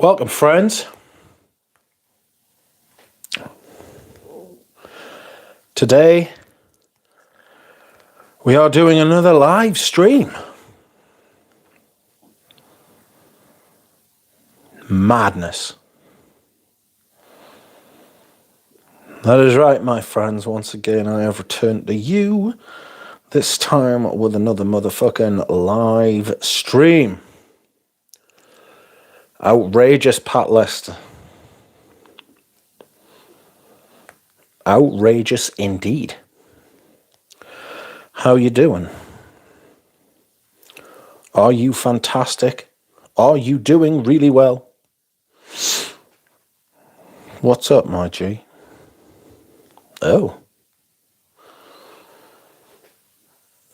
Welcome, friends. Today, we are doing another live stream. Madness. That is right, my friends. Once again, I have returned to you. This time with another motherfucking live stream. Outrageous, Pat Lester. Outrageous indeed. How you doing? Are you fantastic? Are you doing really well? What's up, my G? Oh.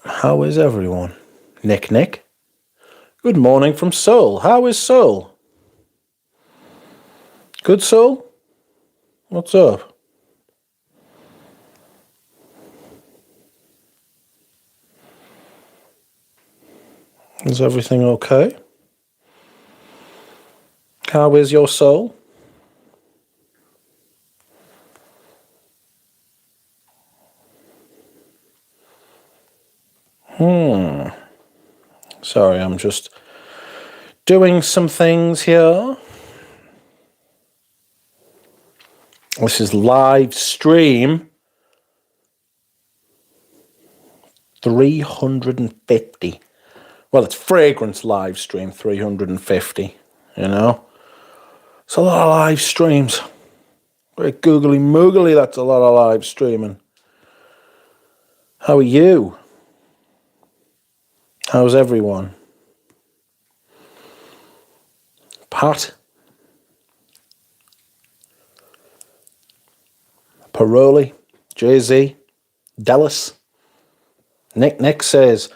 How is everyone? Nick? Good morning from Seoul. How is Seoul? Good, Seoul? What's up? Is everything okay? How is your soul? Sorry, I'm just doing some things here. This is live stream 350. Well, it's fragrance live stream 350, you know? It's a lot of live streams. Very googly moogly, that's a lot of live streaming. How are you? How's everyone? Pat? Paroli? Jay-Z? Dallas? Nick says,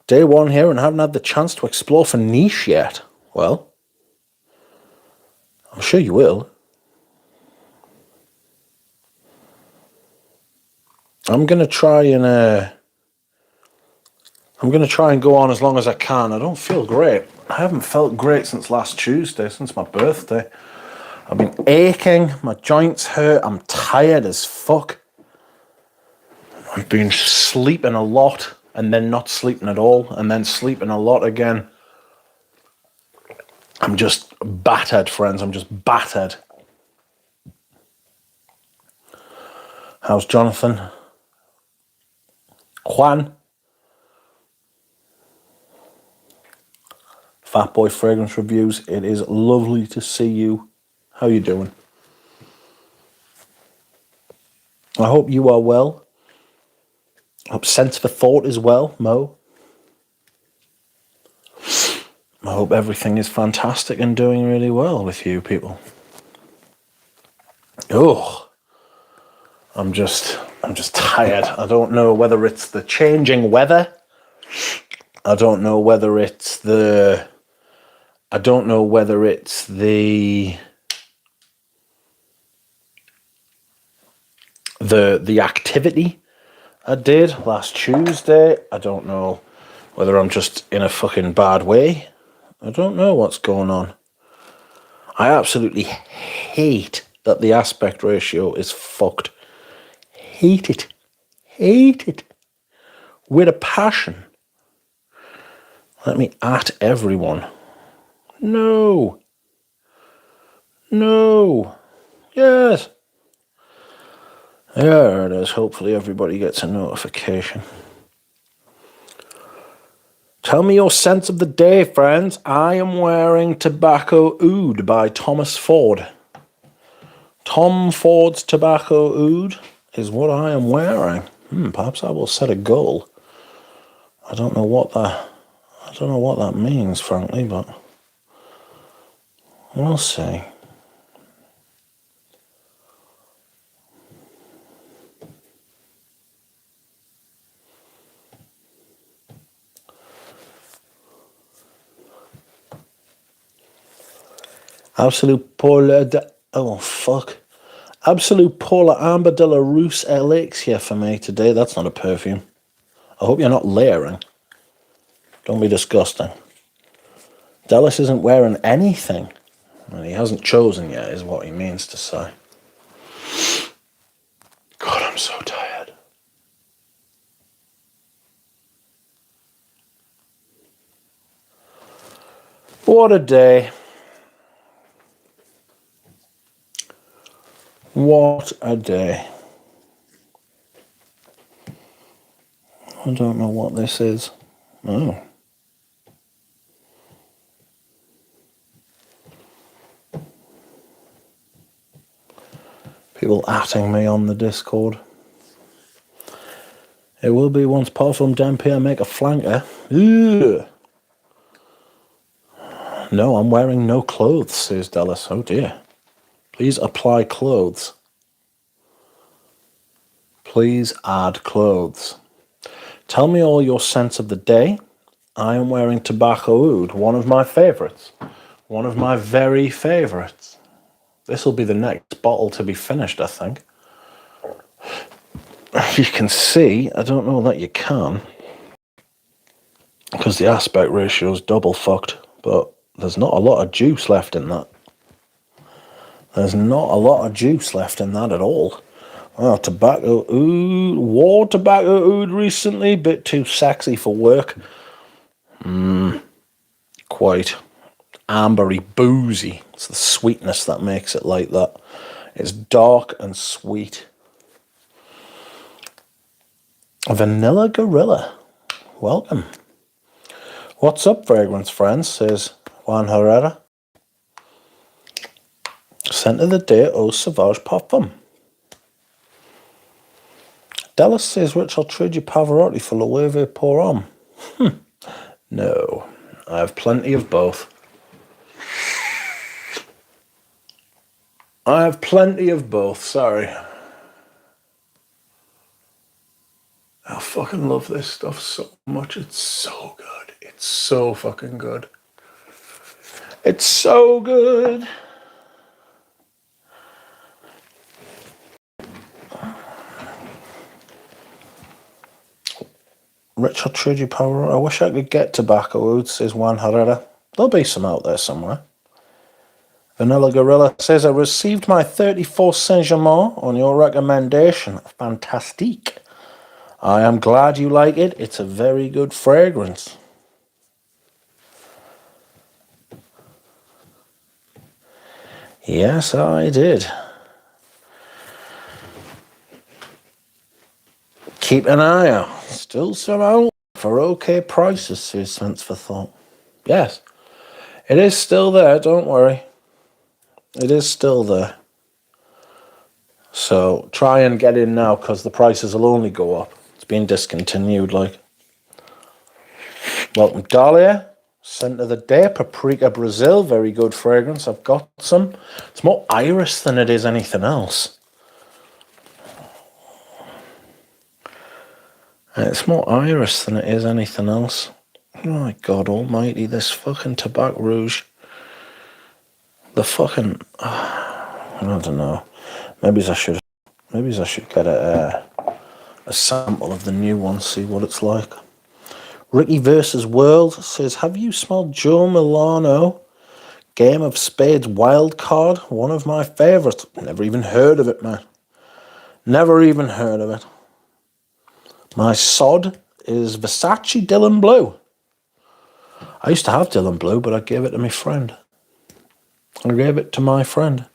day one here and haven't had the chance to explore for niche yet. Well, I'm sure you will. I'm going to try and go on as long as I can. I don't feel great. I haven't felt great since last Tuesday, since my birthday. I've been aching, my joints hurt, I'm tired as fuck. I've been sleeping a lot and then not sleeping at all and then sleeping a lot again. I'm just battered, friends. I'm just battered. How's Jonathan? Juan? Fat Boy Fragrance Reviews. It is lovely to see you. How you doing? I hope you are well. I hope Sense for Thought is well, Mo. I hope everything is fantastic and doing really well with you people. Oh, I'm just tired. I don't know whether it's the changing weather. I don't know whether it's the activity I did last Tuesday. I don't know whether I'm just in a fucking bad way. I don't know what's going on. I absolutely hate that the aspect ratio is fucked. Hate it. Hate it. With a passion. Let me at everyone. No. Yes. There it is. Hopefully everybody gets a notification. Tell me your sense of the day, friends. I am wearing Tobacco Oud by Thomas Ford. Tom Ford's Tobacco Oud is what I am wearing. Perhaps I will set a goal. I don't know what that means, frankly, but we'll see. Absolute Polar Amber de la Rousse Elixir for me today. That's not a perfume. I hope you're not layering. Don't be disgusting. Dallas isn't wearing anything. And he hasn't chosen yet, is what he means to say. God, I'm so tired. What a day. What a day. I don't know what this is. Oh. People atting me on the Discord. It will be once powerful Dampier make a flanker. Ugh. No, I'm wearing no clothes, says Dallas. Oh dear. Please apply clothes. Please add clothes. Tell me all your scents of the day. I am wearing Tobacco Oud, one of my favourites. One of my very favourites. This will be the next bottle to be finished, I think. You can see, I don't know that you can, because the aspect ratio is double fucked, but there's not a lot of juice left in that. There's not a lot of juice left in that at all. Oh, Tobacco Oud, wore Tobacco Oud recently, bit too sexy for work. Quite ambery, boozy. It's the sweetness that makes it like that. It's dark and sweet. Vanilla Gorilla, welcome. What's up, fragrance friends, says Juan Herrera. Scent of the day, Eau Sauvage Parfum. Dallas says, Rich, I'll trade you Pavarotti for Loewe Pour Homme. No, I have plenty of both. I have plenty of both, sorry. I fucking love this stuff so much. It's so good. It's so fucking good. It's so good. Rich, I'll trade you Pavarotti. I wish I could get Tobacco Oud, says Juan Herrera. There'll be some out there somewhere. Vanilla Gorilla says, I received my 34 Saint-Germain on your recommendation. Fantastique. I am glad you like it. It's a very good fragrance. Yes, I did. Keep an eye out. Still some out for okay prices, says Sense for Thought. Yes, it is still there, don't worry. It is still there. So try and get in now, because the prices will only go up. It's been discontinued, like. Welcome, Dahlia. Scent of the day, Paprika Brazil. Very good fragrance. I've got some. It's more iris than it is anything else. It's more iris than it is anything else. Oh my God almighty, this fucking Tobacco Rouge. The fucking... I don't know. Maybe I should get a sample of the new one, see what it's like. Ricky versus World says, have you smelled Joe Milano? Game of Spades wild card, one of my favourites. Never even heard of it, man. Never even heard of it. My sod is Versace Dylan Blue. I used to have Dylan Blue, but I gave it to my friend. I gave it to my friend.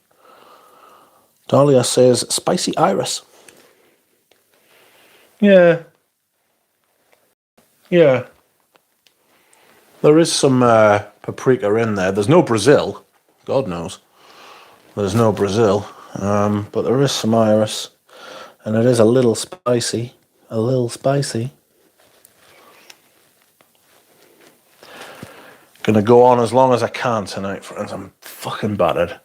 Dahlia says, spicy iris. Yeah. Yeah. There is some paprika in there. There's no Brazil. God knows. There's no Brazil. But there is some iris. And it is a little spicy. A little spicy. Gonna go on as long as I can tonight, friends. I'm fucking battered.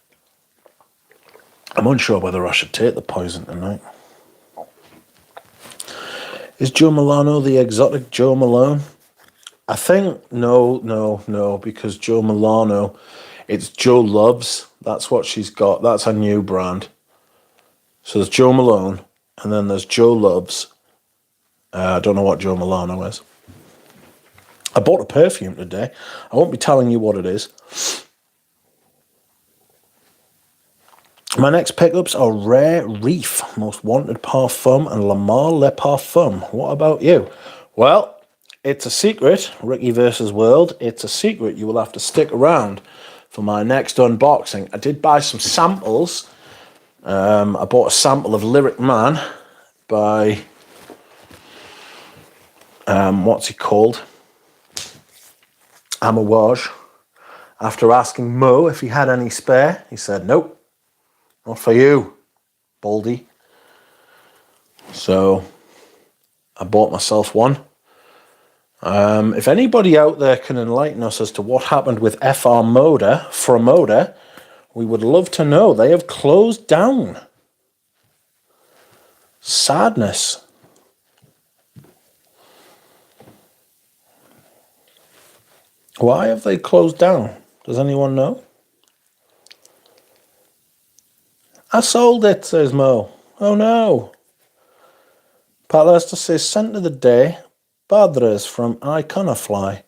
I'm unsure whether I should take the poison tonight. Is Joe Milano the exotic Joe Malone? I think no, because Joe Milano, it's Joe Loves. That's what she's got. That's her new brand. So there's Joe Malone, and then there's Joe Loves. I don't know what Joe Milano is. I bought a perfume today. I won't be telling you what it is. My next pickups are Rare Reef, Most Wanted Parfum, and Lamar Le Parfum. What about you? Well, it's a secret. Ricky versus World. It's a secret. You will have to stick around for my next unboxing. I did buy some samples. I bought a sample of Lyric Man by, what's he called? Amouage. After asking Mo if he had any spare, he said, nope. Not for you, Baldy. So I bought myself one. If anybody out there can enlighten us as to what happened with FR Moda, Framoda, we would love to know. They have closed down. Sadness. Why have they closed down? Does anyone know? I sold it, says Mo. Oh no. Pat Lester says, scent of the day, Padres from Iconofly.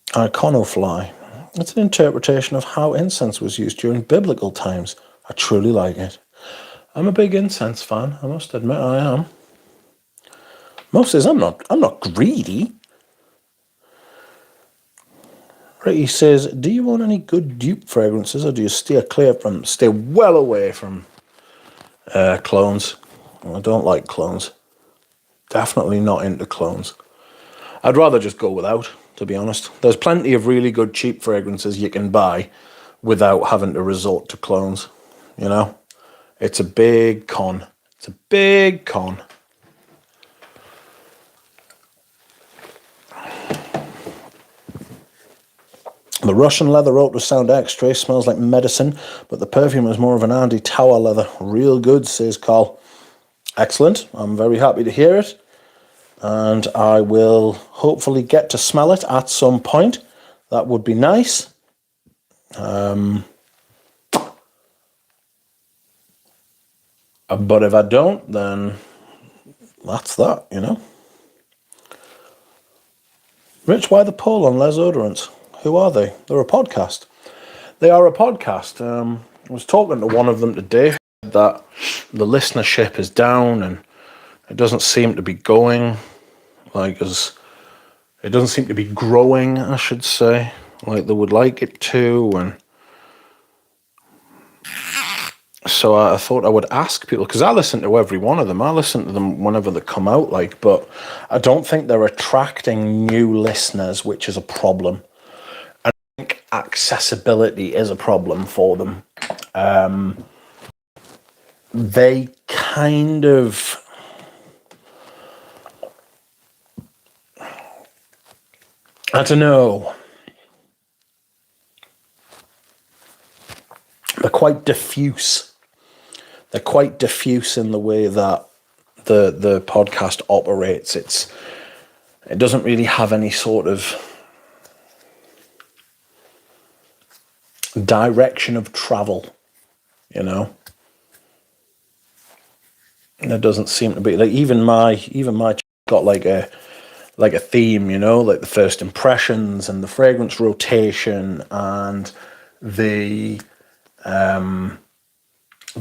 Iconofly. It's an interpretation of how incense was used during biblical times. I truly like it. I'm a big incense fan, I must admit I am. Mo says, I'm not greedy. Ricky says, do you own any good dupe fragrances, or do you stay well away from clones? I don't like clones. Definitely not into clones. I'd rather just go without, to be honest. There's plenty of really good cheap fragrances you can buy without having to resort to clones, you know? It's a big con. It's a big con. The Russian leather ultrasound x-ray smells like medicine, but the perfume is more of an Andy Tower leather. Real good, says Carl. Excellent. I'm very happy to hear it. And I will hopefully get to smell it at some point. That would be nice. But if I don't, then that's that, you know. Rich, why the poll on Les Odorants? Who are they? They're a podcast. They are a podcast. I was talking to one of them today that the listenership is down and it doesn't seem to be going it doesn't seem to be growing, I should say, like they would like it to. And so I thought I would ask people, because I listen to every one of them. I listen to them whenever they come out, but I don't think they're attracting new listeners, which is a problem. I think accessibility is a problem for them. They kind of... I don't know. They're quite diffuse. They're quite diffuse in the way that the podcast operates. It doesn't really have any sort of direction of travel, you know. And there doesn't seem to be, like, even my got like a theme, you know, like the first impressions and the fragrance rotation and the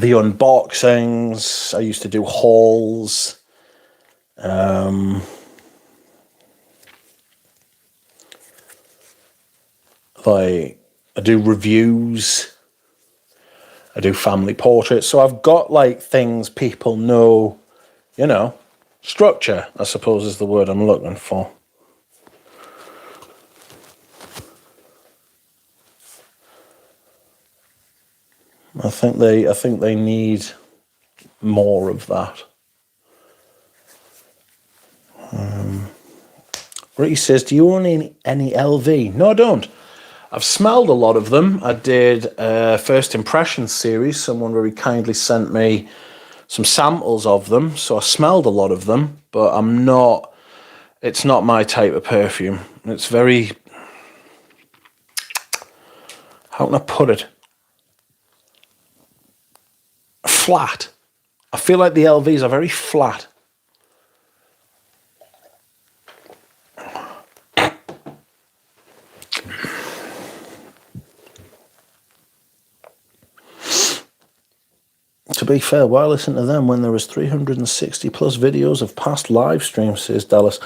unboxings. I used to do hauls. Like, I do reviews. I do family portraits. So I've got like things people know, you know, structure, I suppose is the word I'm looking for. I think they need more of that. Ricky says, do you own any LV? No, I don't. I've smelled a lot of them. I did a first impressions series. Someone very kindly sent me some samples of them, so I smelled a lot of them, but it's not my type of perfume. It's very, how can I put it? Flat. I feel like the LVs are very flat. to be fair, why listen to them when there was 360 plus videos of past live streams, says Dallas.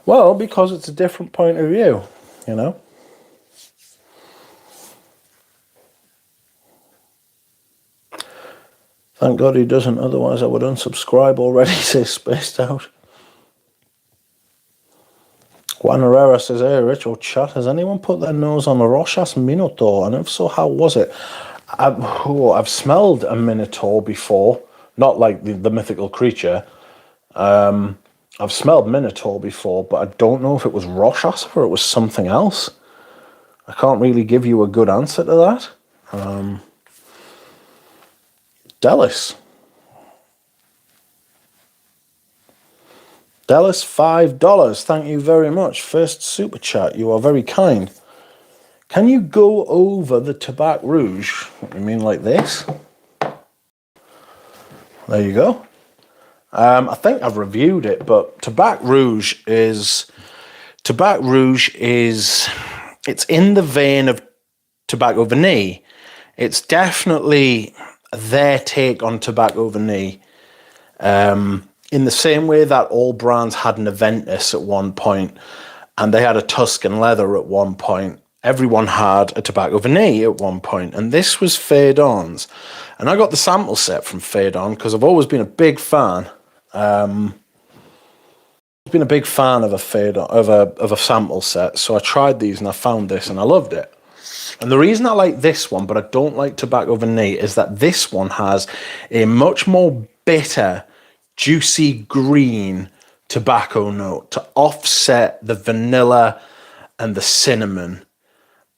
Well, because it's a different point of view, you know. Thank God he doesn't, otherwise I would unsubscribe already, says Spaced Out. Juan Herrera says, hey, Rich, old chat, has anyone put their nose on a Rochas Minotaur? And if so, how was it? I've smelled a Minotaur before, not like the mythical creature. I've smelled Minotaur before, but I don't know if it was Rochas or it was something else. I can't really give you a good answer to that. Dallas, $5. Thank you very much. First super chat. You are very kind. Can you go over the Tabac Rouge? You mean like this? There you go. I think I've reviewed it, but Tabac Rouge is it's in the vein of Tobacco Vanille. It's definitely their take on Tobacco Vanille. In the same way that all brands had an Aventus at one point, and they had a Tuscan Leather at one point. Everyone had a Tobacco Vanille at one point, and this was Fade On's. And I got the sample set from Fade On because I've always been a big fan. I've been a big fan of a sample set, so I tried these and I found this and I loved it. And the reason I like this one, but I don't like Tobacco Vanille, is that this one has a much more bitter, juicy green tobacco note to offset the vanilla and the cinnamon.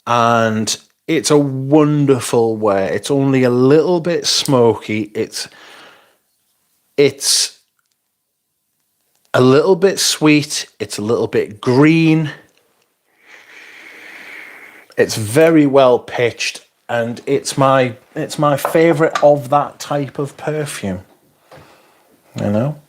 And it's a wonderful way. It's only a little bit smoky. It's a little bit sweet. It's a little bit green. It's very well pitched, and it's my favorite of that type of perfume. You know?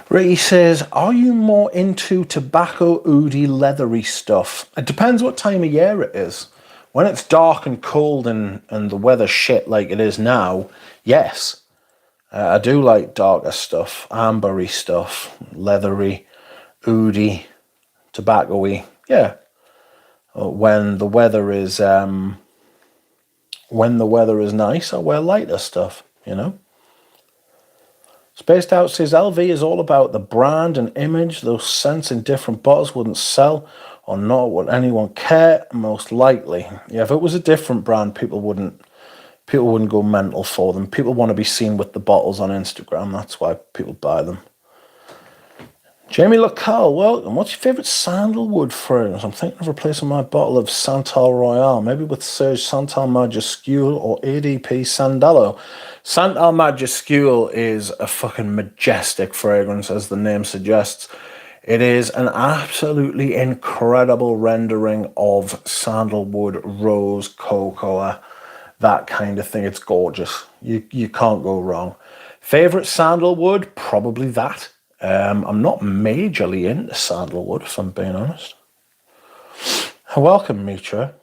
Ricky says, are you more into tobacco oody leathery stuff? It depends what time of year it is. When it's dark and cold and the weather's shit like it is now, yes. I do like darker stuff, ambery stuff, leathery, oody, tobacco-y. Yeah. When the weather is nice, I wear lighter stuff, you know. Spaced Out says LV is all about the brand and image. Those scents in different bottles wouldn't sell, or not would anyone care, most likely. Yeah, if it was a different brand, people wouldn't go mental for them. People want to be seen with the bottles on Instagram. That's why people buy them. Jamie Lacal, welcome. What's your favourite sandalwood fragrance? I'm thinking of replacing my bottle of Santal Royale, maybe with Serge Santal Majuscule or ADP Sandalo. Santal Majuscule is a fucking majestic fragrance, as the name suggests. It is an absolutely incredible rendering of sandalwood, rose, cocoa, that kind of thing. It's gorgeous. You can't go wrong. Favourite sandalwood? Probably that. I'm not majorly into sandalwood, if I'm being honest. Welcome, Mitra.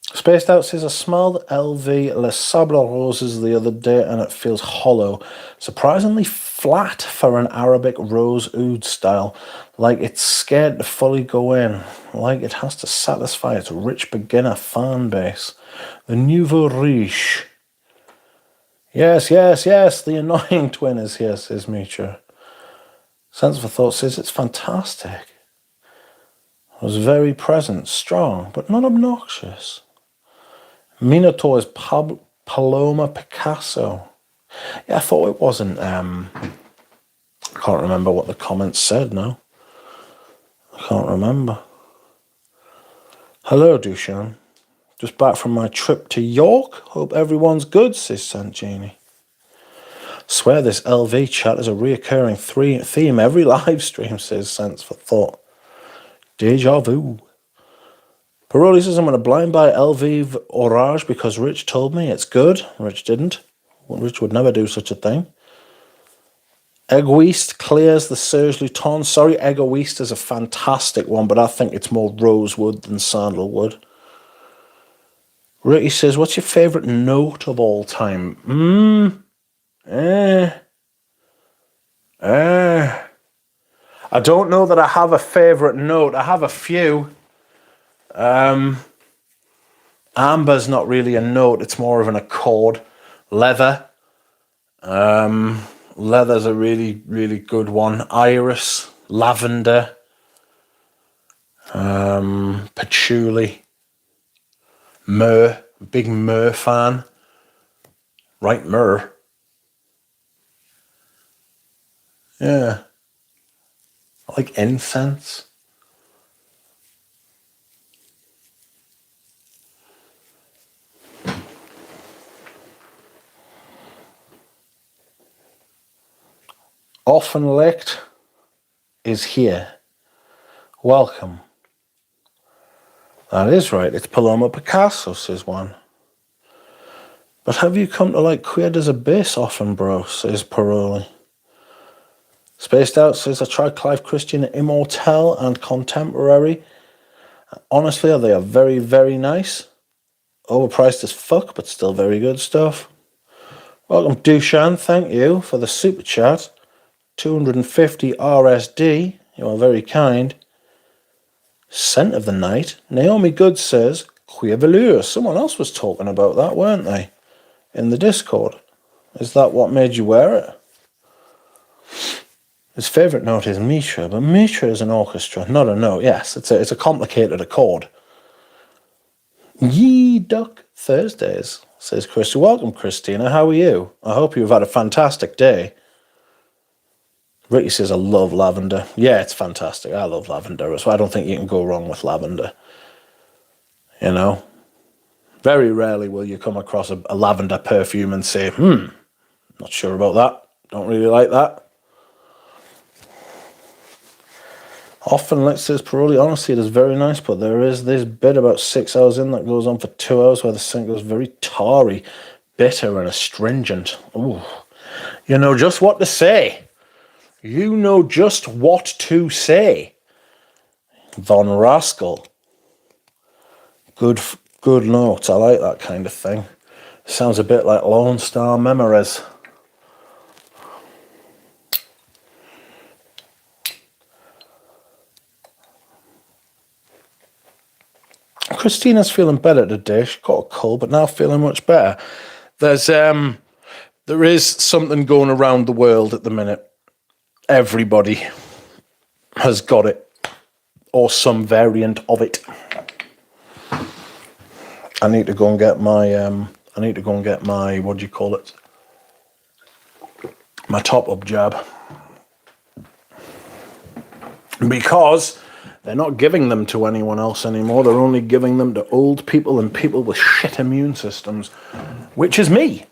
Spaced Out says, I smelled LV Les Sables Roses the other day and it feels hollow. Surprisingly flat for an Arabic rose oud style. Like it's scared to fully go in. Like it has to satisfy its rich beginner fan base. The Nouveau Riche. Yes, the annoying twin is here, says Mitra. Sense for Thought says it's fantastic. It was very present, strong, but not obnoxious. Minotaur is Paloma Picasso. Yeah, I thought it wasn't, I can't remember what the comments said now. I can't remember. Hello, Dushan. Just back from my trip to York. Hope everyone's good, says Santini. Swear this LV chat is a reoccurring theme every live stream, says Sense for Thought. Deja vu. Paroli says, I'm going to blind buy LV Orage because Rich told me it's good. Rich didn't. Rich would never do such a thing. Egoist clears the Serge Luton. Sorry, Egoist is a fantastic one, but I think it's more rosewood than sandalwood. Ricky says, what's your favourite note of all time? I don't know that I have a favourite note. I have a few. Amber's not really a note. It's more of an accord. Leather. Leather's a really, really good one. Iris. Lavender. Patchouli. Myrrh. Big myrrh fan. Right, myrrh. Yeah. I like incense. Often licked is here. Welcome. That is right. It's Paloma Picasso, says one. But have you come to like Queer as a bass often, bro, says Paroli. Spaced Out says, I tried Clive Christian Immortel and Contemporary. Honestly, they are very, very nice. Overpriced as fuck, but still very good stuff. Welcome, Dushan. Thank you for the super chat. 250 RSD. You are very kind. Scent of the Night. Naomi Good says, Queer Velour. Someone else was talking about that, weren't they? In the Discord. Is that what made you wear it? His favourite note is Mitra, but Mitra is an orchestra, not a note. Yes, it's a complicated accord. Ye Duck Thursdays, says Chris. Welcome, Christina. How are you? I hope you've had a fantastic day. Ricky says, I love lavender. Yeah, it's fantastic. I love lavender as well. I don't think you can go wrong with lavender. You know? Very rarely will you come across a lavender perfume and say, not sure about that. Don't really like that. Often, let's say, Paroli, honestly, it is very nice, but there is this bit about 6 hours in that goes on for 2 hours where the scent goes very tarry, bitter, and astringent. Ooh. You know just what to say. You know just what to say. Von Rascal. Good notes. I like that kind of thing. Sounds a bit like Lone Star Memories. Christina's feeling better today. She got a cold, but now feeling much better. There is something going around the world at the minute. Everybody has got it, or some variant of it. I need to go and get my what do you call it? My top-up jab, because they're not giving them to anyone else anymore. They're only giving them to old people and people with shit immune systems, which is me.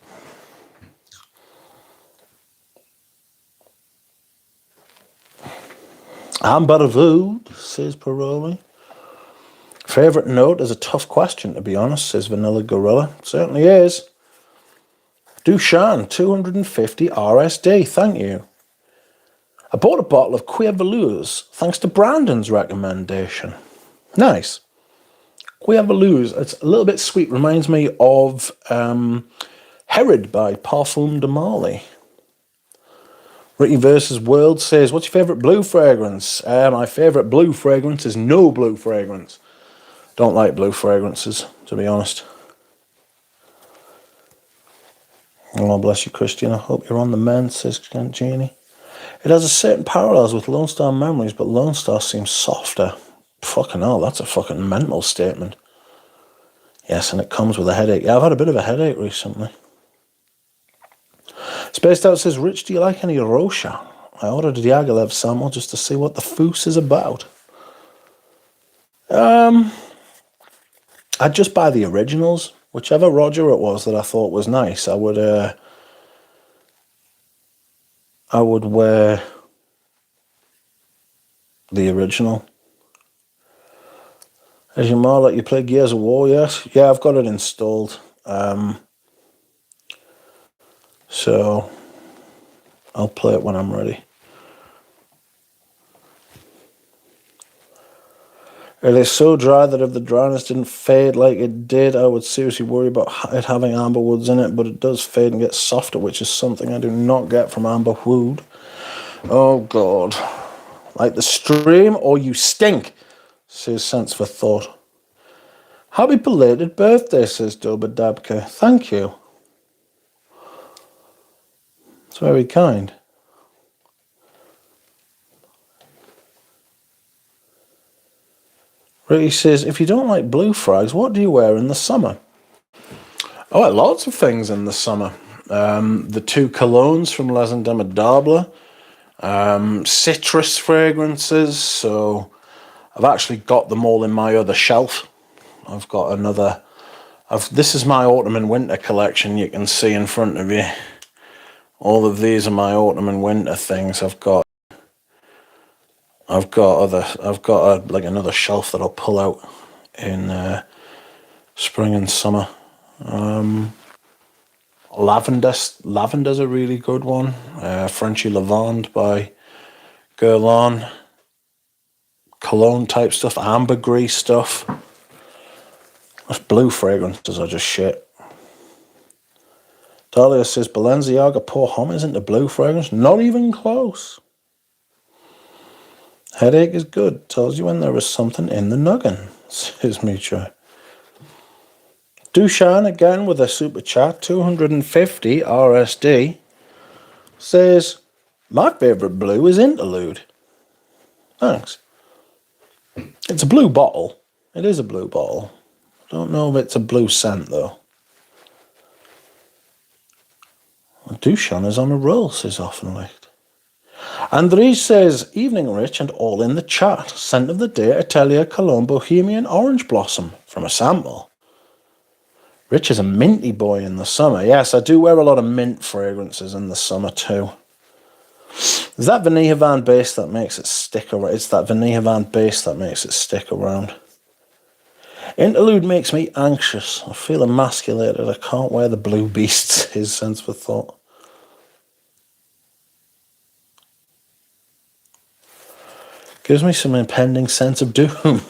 Amber Vood, says Paroli. Favourite note is a tough question, to be honest, says Vanilla Gorilla. Certainly is. Dushan, 250 RSD, thank you. I bought a bottle of Queer Velours thanks to Brandon's recommendation. Nice. Queer Velours, it's a little bit sweet, reminds me of Herod by Parfum de Marly. Ricky versus World says, what's your favourite blue fragrance? My favourite blue fragrance is no blue fragrance. Don't like blue fragrances, to be honest. Oh, bless you, Christian. I hope you're on the mend, says Jeannie. It has a certain parallels with Lone Star Memories, but Lone Star seems softer. Fucking hell, that's a fucking mental statement. Yes, and it comes with a headache. Yeah, I've had a bit of a headache recently. Spaced Out says, Rich, do you like any Rosha? I ordered a Diaghilev sample just to see what the foos is about. I'd just buy the originals. Whichever Roger it was that I thought was nice, I would wear the original. As you more like you play Gears of War, yes? Yeah, I've got it installed. So I'll play it when I'm ready. It is so dry that if the dryness didn't fade like it did, I would seriously worry about it having amber woods in it, but it does fade and get softer, which is something I do not get from amber wood. Oh, God. Like the stream, or you stink, says Sense for Thought. Happy belated birthday, says Dobadabka. Thank you. It's very kind. Ricky says, if you don't like blue frags, what do you wear in the summer? I wear lots of things in the summer. The 2 colognes from Les Indemnidables, citrus fragrances, so I've actually got them all in my other shelf. I've got another... this is my autumn and winter collection, you can see in front of you. All of these are my autumn and winter things. I've got like another shelf that I'll pull out in spring and summer. Lavender's a really good one. Frenchy Lavande by Guerlain. Cologne type stuff, ambergris stuff. Those blue fragrances are just shit. Dahlia says Balenciaga Pour Homme isn't a blue fragrance. Not even close. Headache is good. Tells you when there is something in the noggin, says Mitra. Dushan again with a super chat, 250 RSD, says, my favourite blue is Interlude. Thanks. It's a blue bottle. It is a blue bottle. I don't know if it's a blue scent though. Dushan is on a roll, says Offenlicht. Andres says, evening Rich and all in the chat. Scent of the day, Atelier Cologne Bohemian Orange Blossom from a sample. Rich is a minty boy in the summer. Yes, I do wear a lot of mint fragrances in the summer too. Is that Vanilla Van base that makes it stick around? It's that Vanilla Van base that makes it stick around. Interlude makes me anxious. I feel emasculated. I can't wear the blue beasts, his sense for thought. Gives me some impending sense of doom.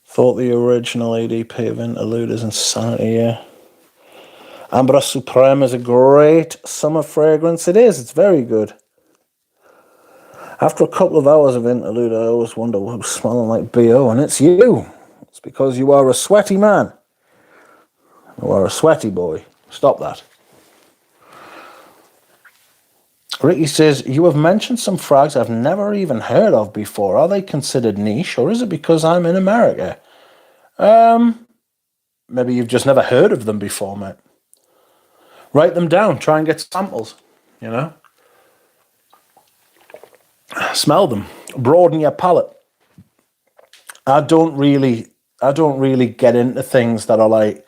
Thought the original ADP of Interlude is insanity, yeah. Ambra Supreme is a great summer fragrance. It is, it's very good. After a couple of hours of Interlude, I always wonder who's smelling like BO, and it's you. It's because you are a sweaty man. You are a sweaty boy. Stop that. Ricky says, you have mentioned some frags I've never even heard of before. Are they considered niche, or is it because I'm in America? Maybe you've just never heard of them before, mate. Write them down. Try and get samples, you know? Smell them. Broaden your palate. I don't really get into things that are like,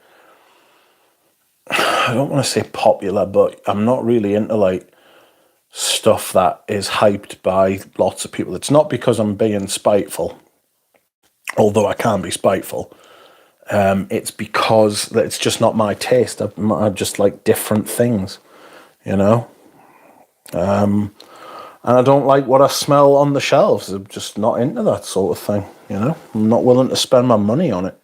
I don't want to say popular, but I'm not really into like stuff that is hyped by lots of people. It's not because I'm being spiteful, although I can be spiteful. It's because it's just not my taste. I just like different things, you know? And I don't like what I smell on the shelves. I'm just not into that sort of thing, you know? I'm not willing to spend my money on it.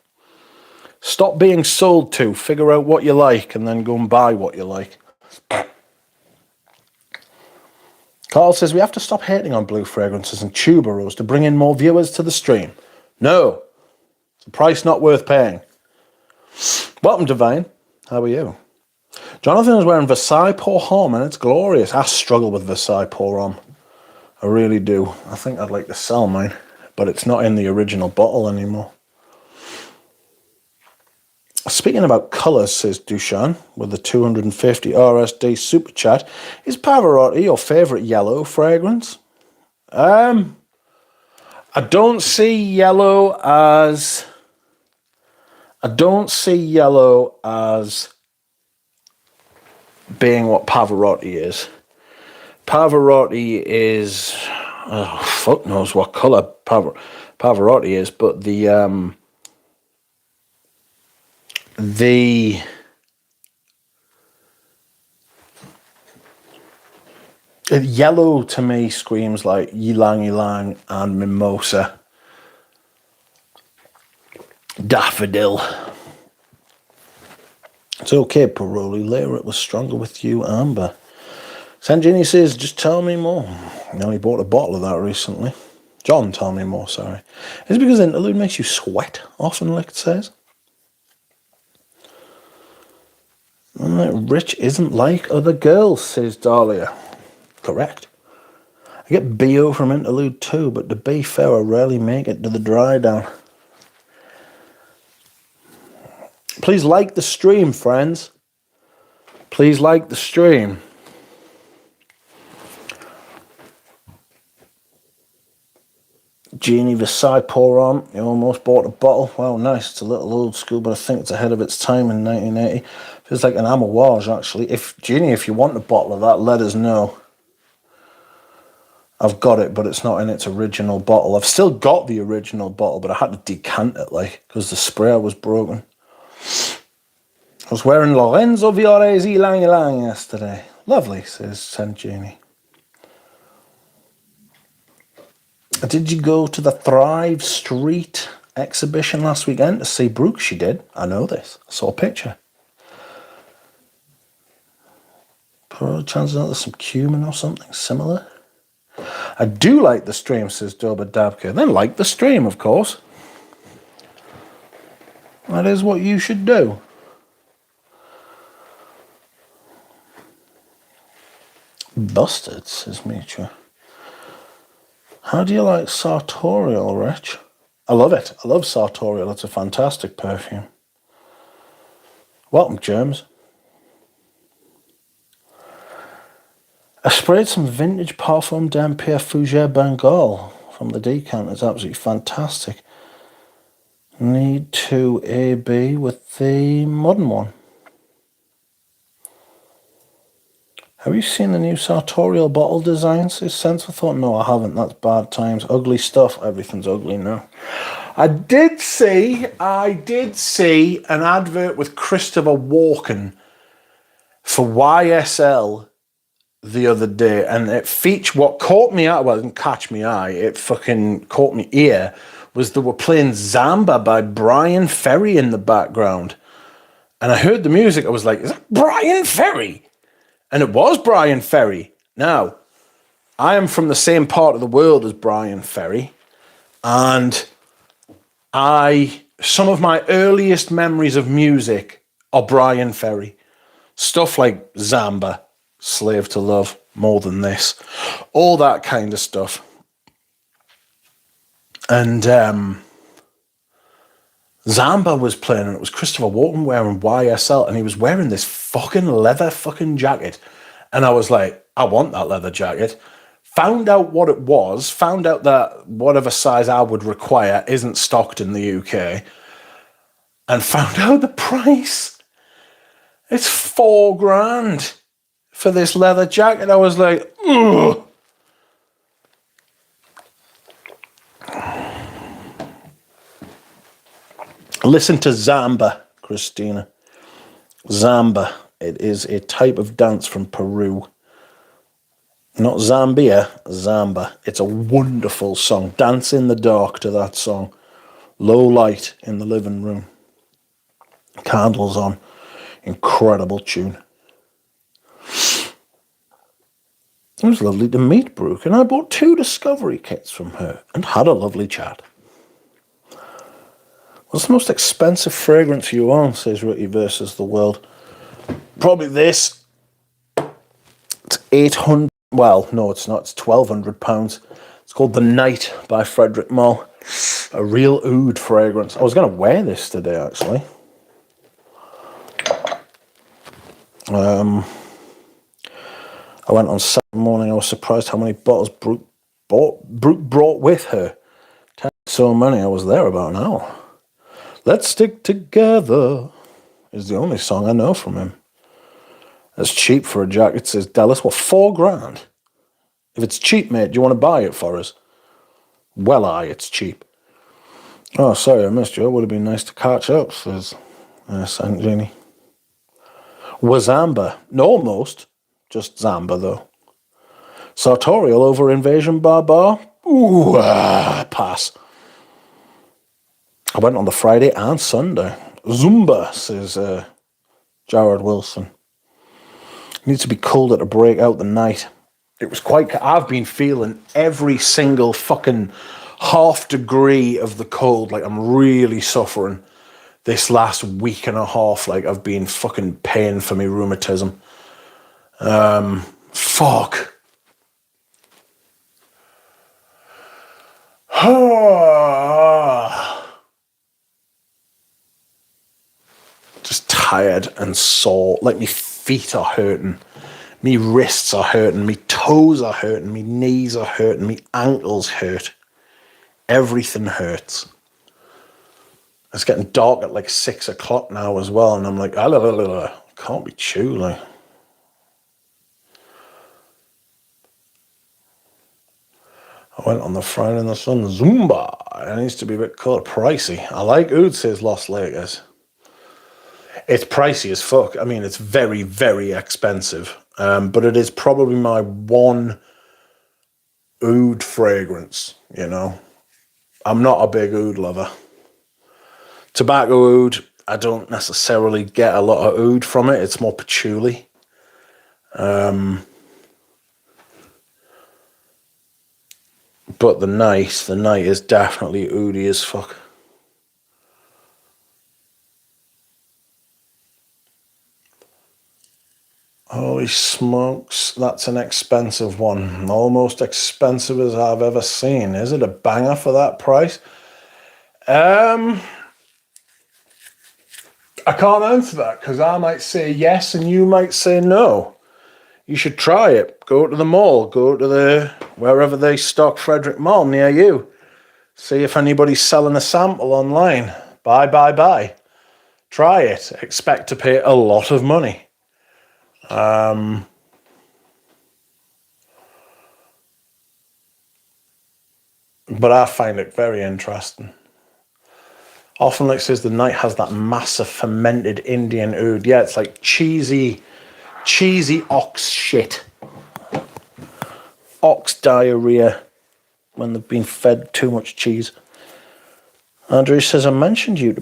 Stop being sold to. Figure out what you like and then go and buy what you like. Carl says, we have to stop hating on blue fragrances and tuberose to bring in more viewers to the stream. No. It's a price not worth paying. Welcome, Divine. How are you? Jonathan is wearing Versailles Pour Homme and it's glorious. I struggle with Versailles Pour Homme. I really do. I think I'd like to sell mine, but it's not in the original bottle anymore. Speaking about colours, says Dushan, with the 250 RSD super chat, is Pavarotti your favourite yellow fragrance? I don't see yellow as being what Pavarotti is. Pavarotti is, fuck knows what colour Pavarotti is, but Yellow to me screams like ylang ylang and mimosa. Daffodil. It's okay, Paroli. Later it was stronger with you, Amber. Sanjini says, just tell me more. I only bought a bottle of that recently. John, tell me more, sorry. Is it because interlude makes you sweat often, like it says? Rich isn't like other girls, says Dahlia. Correct. I get BO from interlude too, but to be fair, I rarely make it to the dry down. Please like the stream, friends. Please like the stream. Genie Versailles pour on. You almost bought a bottle. Wow, nice. It's a little old school, but I think it's ahead of its time in 1980. Feels like an amouage, actually. Genie, if you want a bottle of that, let us know. I've got it, but it's not in its original bottle. I've still got the original bottle, but I had to decant it, like, because the sprayer was broken. I was wearing Lorenzo Viore's Ylang Ylang yesterday. Lovely, says Santini. Did you go to the Thrive Street exhibition last weekend to see Brooke? She did. I know this. I saw a picture. Probably chances are there's some cumin or something similar. I do like the stream, says Doba Dabka. Then like the stream, of course. That is what you should do. Busted, says Mitra. How do you like Sartorial, Rich? I love it. I love Sartorial. It's a fantastic perfume. Welcome, germs. I sprayed some vintage Parfum d'Empire Fougère Bengal from the decant. It's absolutely fantastic. Need to AB with the modern one. Have you seen the new Sartorial bottle designs? Is Sense? I thought, no, I haven't. That's bad times. Ugly stuff. Everything's ugly now. I did see an advert with Christopher Walken for YSL the other day, and it featured what caught me eye. Well, it didn't catch me eye. It fucking caught me ear. Was they were playing Zamba by Brian Ferry in the background, and I heard the music. I was like, "Is that Brian Ferry?" And it was Brian Ferry. Now, I am from the same part of the world as Brian Ferry, and some of my earliest memories of music are Brian Ferry. Stuff like Zamba, Slave to Love, More Than This, all that kind of stuff. And Zamba was playing, and it was Christopher Walken wearing YSL, and he was wearing this fucking leather fucking jacket. And I was like, I want that leather jacket. Found out what it was, found out that whatever size I would require isn't stocked in the UK, and found out the price. It's $4,000 for this leather jacket. I was like, ugh. Listen to Zamba, Christina. Zamba. It is a type of dance from Peru. Not Zambia, Zamba. It's a wonderful song. Dance in the dark to that song. Low light in the living room. Candles on. Incredible tune. It was lovely to meet Brooke, and I bought 2 discovery kits from her and had a lovely chat. What's the most expensive fragrance you own, says Ricky versus the World? Probably this. It's 800. Well, no, it's not. It's £1,200. It's called The Night by Frederick Moll. A real oud fragrance. I was going to wear this today, actually. I went on Saturday morning. I was surprised how many bottles Brooke brought with her. So many. I was there about an hour. Let's Stick Together is the only song I know from him. That's cheap for a jacket, says Dallas. What, $4,000? If it's cheap, mate, do you want to buy it for us? Well, it's cheap. Oh, sorry, I missed you. It would have been nice to catch up, says Saint Jeannie. Was Zamba? No, almost. Just Zamba, though. Sartorial over Invasion Bar. Ooh, pass. I went on the Friday and Sunday. Zumba, says Jared Wilson. Needs to be colder to break out the night. It was quite... I've been feeling every single fucking half degree of the cold. Like, I'm really suffering this last week and a half. Like, I've been fucking paying for my rheumatism. Fuck. Just tired and sore. Like, my feet are hurting. Me wrists are hurting. Me toes are hurting. Me knees are hurting. Me ankles hurt. Everything hurts. It's getting dark at like 6 o'clock now as well. And I'm like, can't be true. Like, I went on the Friday and the Sun Zumba. It needs to be a bit cold, pricey. I like oud, says Lost Lakers. It's pricey as fuck. I mean, it's very, very expensive. But it is probably my one oud fragrance, you know. I'm not a big oud lover. Tobacco oud, I don't necessarily get a lot of oud from it. It's more patchouli. But the night is definitely oudy as fuck. Holy smokes, that's an expensive one. Almost expensive as I've ever seen. Is it a banger for that price? I can't answer that because I might say yes and you might say no. You should try it. Go to the mall. Go to wherever they stock Frederick Mall near you. See if anybody's selling a sample online. Buy. Try it. Expect to pay a lot of money. But I find it very interesting. Often, like says, the night has that massive fermented Indian oud. Yeah, it's like cheesy ox shit. Ox diarrhea when they've been fed too much cheese. Andrew says, I mentioned you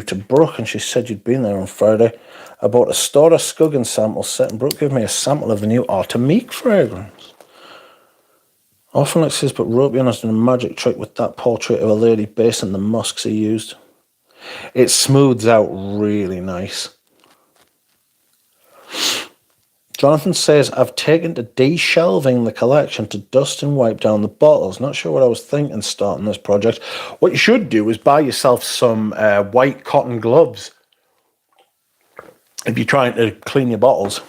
to Brooke, and she said you'd been there on Friday. I bought a Stora Skuggen sample set, and Brooke gave me a sample of the new Artemik fragrance. Often it says, but Ropion has done a magic trick with that portrait of a lady based on the musks he used. It smooths out really nice. Jonathan says, I've taken to de-shelving the collection to dust and wipe down the bottles. Not sure what I was thinking starting this project. What you should do is buy yourself some white cotton gloves if you're trying to clean your bottles.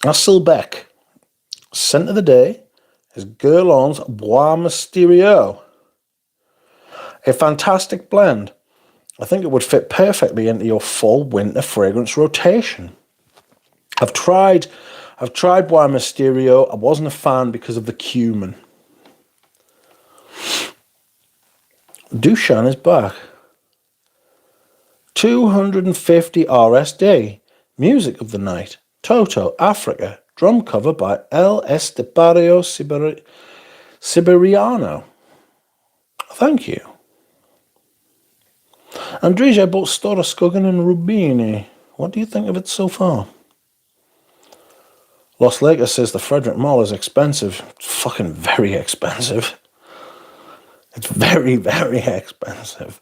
Assil Beck. Scent of the day is Guerlain's Bois Mystérieux. A fantastic blend. I think it would fit perfectly into your fall-winter fragrance rotation. I've tried Bois Mystérieux. I wasn't a fan because of the cumin. Dushan is back. 250 RSD. Music of the night. Toto, Africa. Drum cover by El Estepario Siberiano. Thank you. Andrija, I bought Stora Skuggen and Rubini. What do you think of it so far? Lost Lakers says the Frederick Mall is expensive. It's fucking very expensive. It's very, very expensive.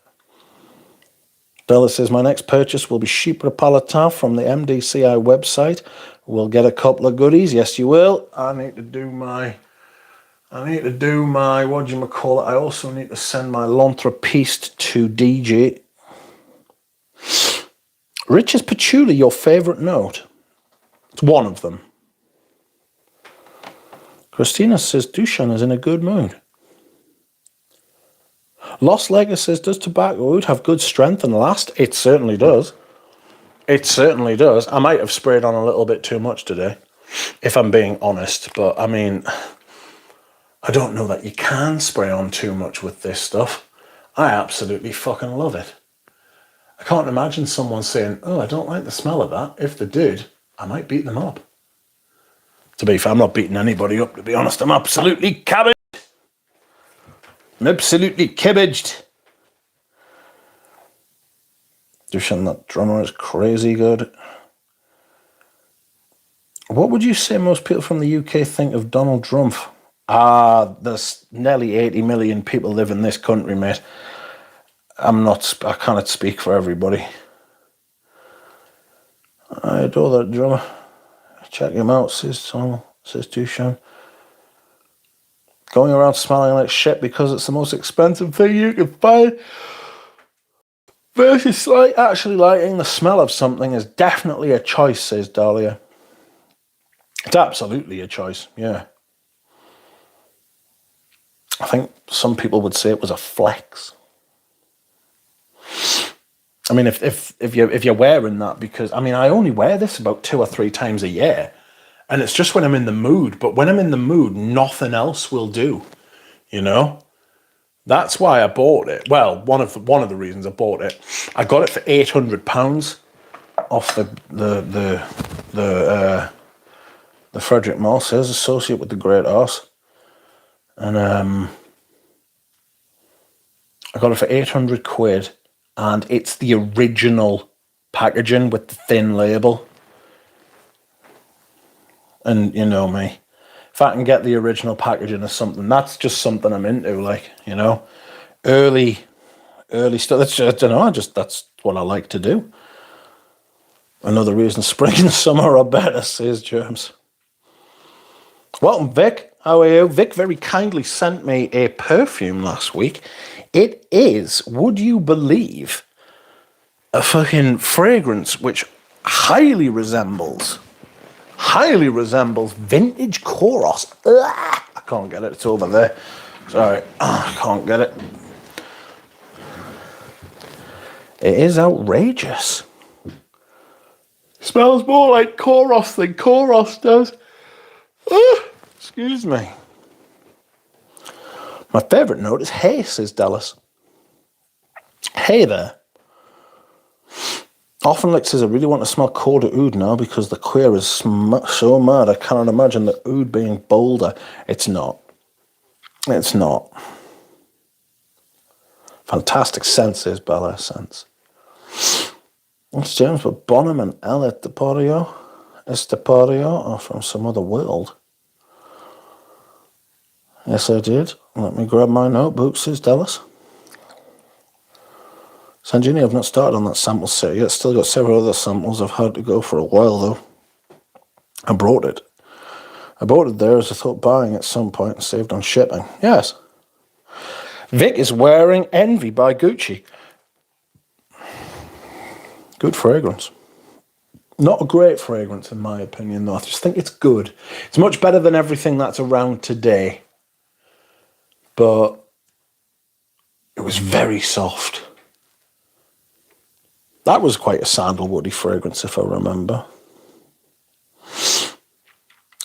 Bella says, my next purchase will be Chypre Palatin from the MDCI website. We'll get a couple of goodies. Yes, you will. I need to do my, whatchamacallit. I also need to send my L'Entrepiste to DJ. Rich is patchouli your favourite note? It's one of them. Christina says, Dushan is in a good mood. Lost Lakers says, does tobacco oud have good strength and last? It certainly does. It certainly does. I might have sprayed on a little bit too much today, if I'm being honest. But, I mean, I don't know that you can spray on too much with this stuff. I absolutely fucking love it. I can't imagine someone saying, oh, I don't like the smell of that. If they did, I might beat them up. To be fair, I'm not beating anybody up, to be honest. I'm absolutely cabbaged. I'm absolutely cabbaged. Dushan, that drummer is crazy good. What would you say most people from the UK think of Donald Trump? There's nearly 80 million people live in this country, mate. I cannot speak for everybody. I adore that drummer. Check him out, says Dushan. Going around smelling like shit because it's the most expensive thing you can find. Versus actually liking the smell of something is definitely a choice, says Dahlia. It's absolutely a choice, yeah. I think some people would say it was a flex. I mean, if you're wearing that, because I mean, I only wear this about 2 or 3 times a year, and it's just when I'm in the mood. But when I'm in the mood, nothing else will do. You know, that's why I bought it. Well, one of the reasons I bought it, I got it for £800 off the Frederick Mall sales associate with the Great Horse, and I got it for £800, and it's the original packaging with the thin label. And you know me, if I can get the original packaging of something, that's just something I'm into. Like, you know, early stuff. That's just, I don't know. That's what I like to do. Another reason spring and summer are better, says Germs. Welcome, Vic. How are you? Vic very kindly sent me a perfume last week. It is, would you believe, a fucking fragrance which highly resembles vintage Koros. Ugh, I can't get it. It's over there. Sorry. I can't get it. It is outrageous. Smells more like Koros than Koros does. Excuse me. My favourite note is hey, says Dallas. Hey there. Often says, I really want to smell Coda Oud now because the queer is so mad. I cannot imagine the Oud being bolder. It's not. It's not. Fantastic sense, says Bella Sense. It's James, but Bonham and El Estepario are from some other world. Yes, I did. Let me grab my notebook, says Dallas. Sanjini, I've not started on that sample set yet. Still got several other samples I've had to go for a while, though. I brought it there as I thought buying at some point and saved on shipping. Yes. Vic is wearing Envy by Gucci. Good fragrance. Not a great fragrance, in my opinion, though. I just think it's good. It's much better than everything that's around today. But it was very soft. That was quite a sandalwoody fragrance, if I remember.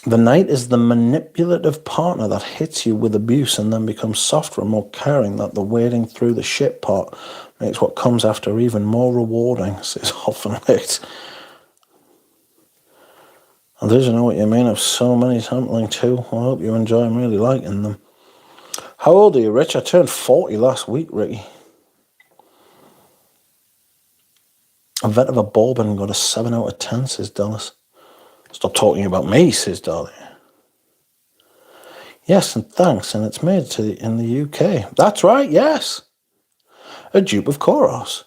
The night is the manipulative partner that hits you with abuse and then becomes softer and more caring, that the wading through the shit part makes what comes after even more rewarding, says Hoffenlicht. I do know what you mean. I've so many sampling too. I hope you enjoy. I'm really liking them. How old are you, Rich? I turned 40 last week, Ricky. A vet of a bourbon got a 7 out of 10, says Dallas. Stop talking about me, says Dahlia. Yes, and thanks, and it's made in the UK. That's right, yes. A dupe of Koros.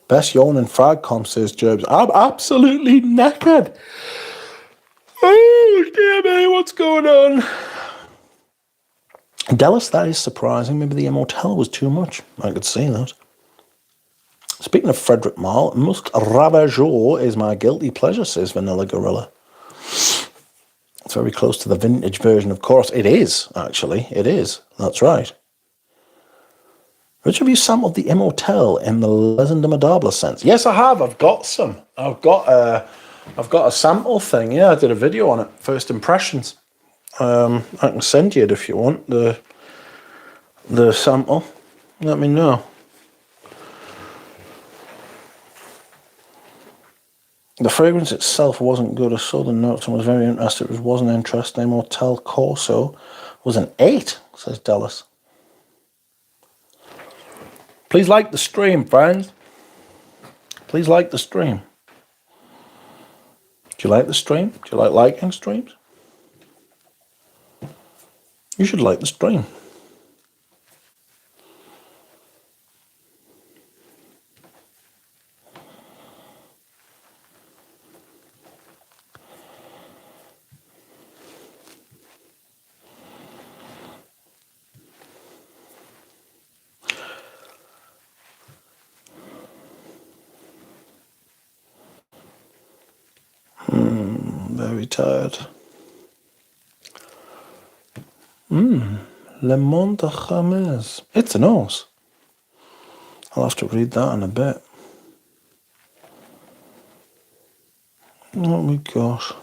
Best yawn in Fragcom, says Jobs. I'm absolutely knackered. Oh, dear me, what's going on? Dallas, that is surprising. Maybe the Immortel was too much. I could see that. Speaking of Frederick Mall, Musk Ravageur is my guilty pleasure, says Vanilla Gorilla. It's very close to the vintage version of Koros. It is, actually. It is. That's right. Which have you sampled the Immortel in the Legendamable sense? Yes, I have. I've got some. I've got a sample thing. Yeah, I did a video on it. First impressions. I can send you it if you want the sample. Let me know. The fragrance itself wasn't good. I saw the notes and was very interested. It wasn't interesting. Motel Corso was an 8, says Dallas. Please like the stream, friends. Please like the stream. Do you like the stream? Do you like liking streams? You should like the stream. Very tired. Le Monde James. It's a nose. I'll have to read that in a bit. What we got?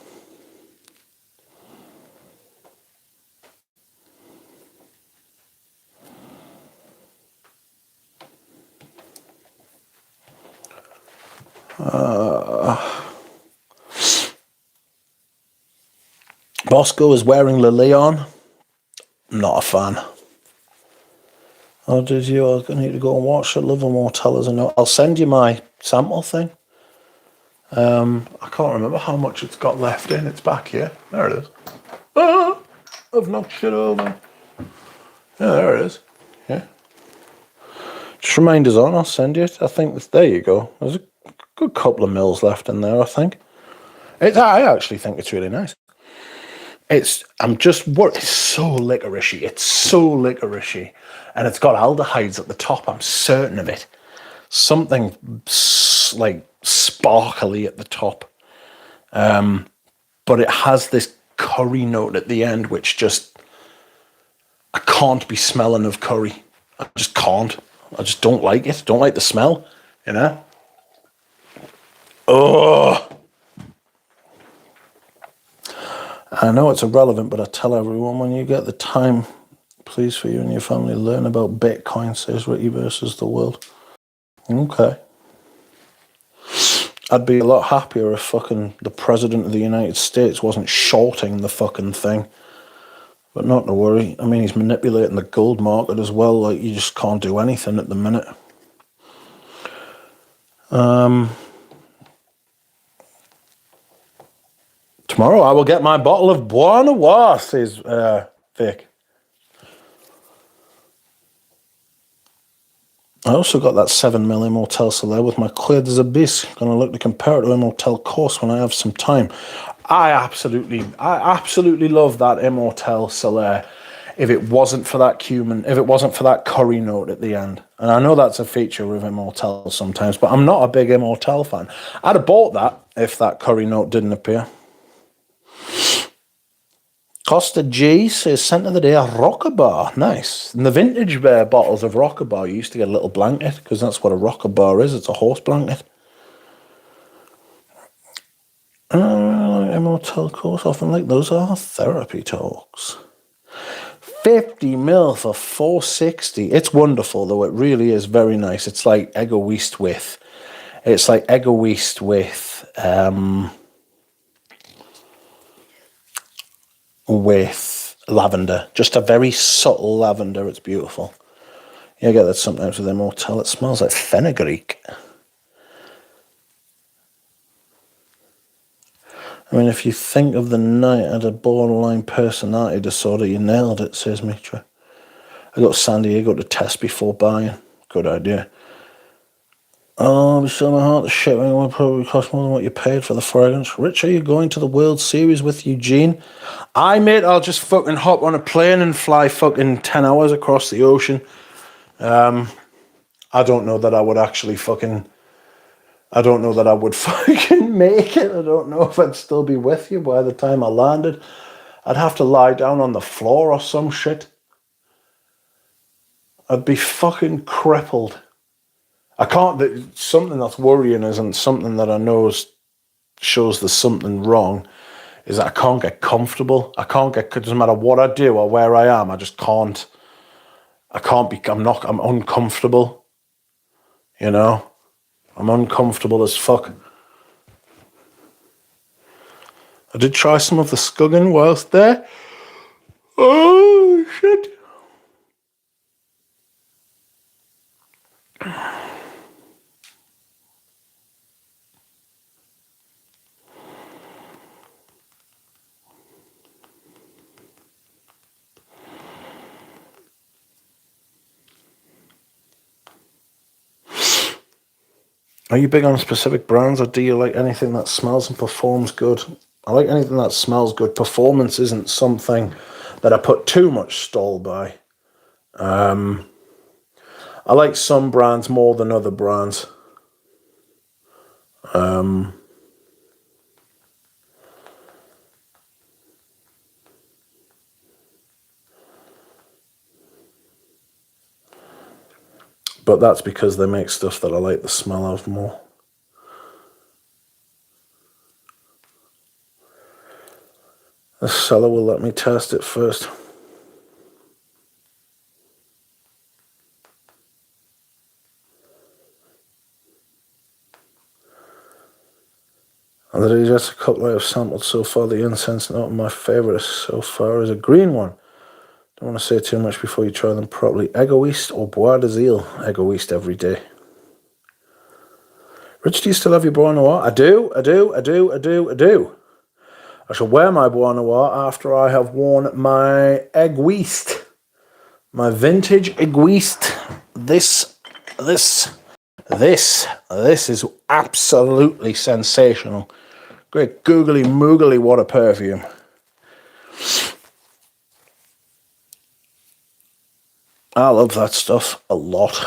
Bosco is wearing Le Leon. Not a fan. Oh, did you? I was going to need to go and watch it. Love and Motel as a note. I'll send you my sample thing. I can't remember how much it's got left in. It's back here. There it is. Ah, I've knocked shit over. Yeah, there it is. Yeah. Just reminders on. I'll send you it. I think there you go. There's a good couple of mils left in there, I think. I actually think it's really nice. I'm just worried. It's so licoricey. It's so licoricey. And it's got aldehydes at the top. I'm certain of it. Something like sparkly at the top. But it has this curry note at the end, which just, I can't be smelling of curry. I just can't. I just don't like it. Don't like the smell, you know? Oh. I know it's irrelevant, but I tell everyone, when you get the time, please, for you and your family, learn about Bitcoin, says Ricky versus the world. Okay. I'd be a lot happier if fucking the President of the United States wasn't shorting the fucking thing. But not to worry. I mean, he's manipulating the gold market as well. Like, you just can't do anything at the minute. Tomorrow I will get my bottle of Bois Noir, says Vic. I also got that 7mm Motel Soleil with my Clear des Abyss. Gonna look to compare it to a Motel Course when I have some time. I absolutely love that Immortel Soleil. If it wasn't for that cumin, if it wasn't for that curry note at the end. And I know that's a feature of Immortel sometimes, but I'm not a big Immortel fan. I'd have bought that if that curry note didn't appear. Costa G says, scent of the day, a rocker bar. Nice. And the vintage bottles of rocker bar, you used to get a little blanket, because that's what a rocker bar is. It's a horse blanket. Immortel Course, often like those are therapy talks. 50ml for 460. It's wonderful, though. It really is very nice. It's like Egoist with. It's like Egoist with lavender. Just a very subtle lavender. It's beautiful. Yeah, I get that sometimes with Immortel. It smells like fenugreek. I mean, if you think of the night at a borderline personality disorder, you nailed it, says Mitra. I got San Diego to test before buying. Good idea. Oh, I'll be selling my heart. The shipping will probably cost more than what you paid for the fragrance. Rich, are you going to the World Series with Eugene? Mate, I'll just fucking hop on a plane and fly fucking 10 hours across the ocean. I don't know that I would actually fucking... I don't know that I would fucking make it. I don't know if I'd still be with you by the time I landed. I'd have to lie down on the floor or some shit. I'd be fucking crippled. I can't... Something that's worrying isn't something that I know shows there's something wrong, is that I can't get comfortable. I can't get... It doesn't matter what I do or where I am, I just can't... I'm uncomfortable. You know? I'm uncomfortable as fuck. I did try some of the Skuggin whilst there. Oh, shit. Are you big on specific brands, or do you like anything that smells and performs good? I like anything that smells good. Performance isn't something that I put too much stall by. I like some brands more than other brands. But that's because they make stuff that I like the smell of more. The seller will let me test it first. And there is just a couple I have sampled so far. The incense not my favourite so far is a green one. Don't want to say too much before you try them properly. Egoist or Bois de Zile? Egoist every day. Rich, do you still have your Bois Noir? I do. I shall wear my Bois Noir after I have worn my Egoist. My vintage Egoist. This is absolutely sensational. Great googly moogly, what a perfume. I love that stuff a lot.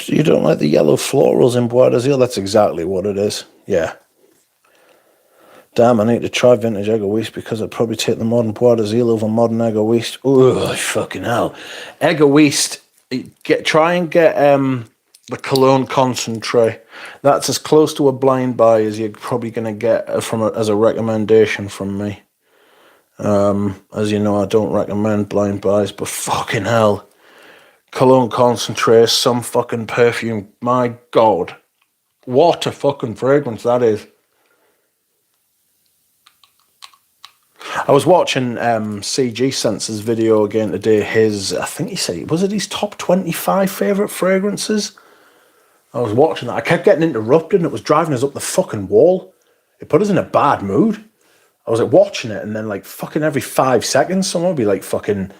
You don't like the yellow florals in Bois de Zile? That's exactly what it is. Yeah. Damn, I need to try vintage Egoist because I'd probably take the modern Bois de Zile over modern Egoist. Ugh, fucking hell. Egoist, try and get the cologne concentrate. That's as close to a blind buy as you're probably going to get as a recommendation from me. As you know, I don't recommend blind buys, but fucking hell. Cologne concentrate, some fucking perfume. My God. What a fucking fragrance that is. I was watching CG Sense's video again today. I think he said, was it his top 25 favourite fragrances? I was watching that. I kept getting interrupted and it was driving us up the fucking wall. It put us in a bad mood. I was like watching it and then like fucking every 5 seconds someone would be like fucking,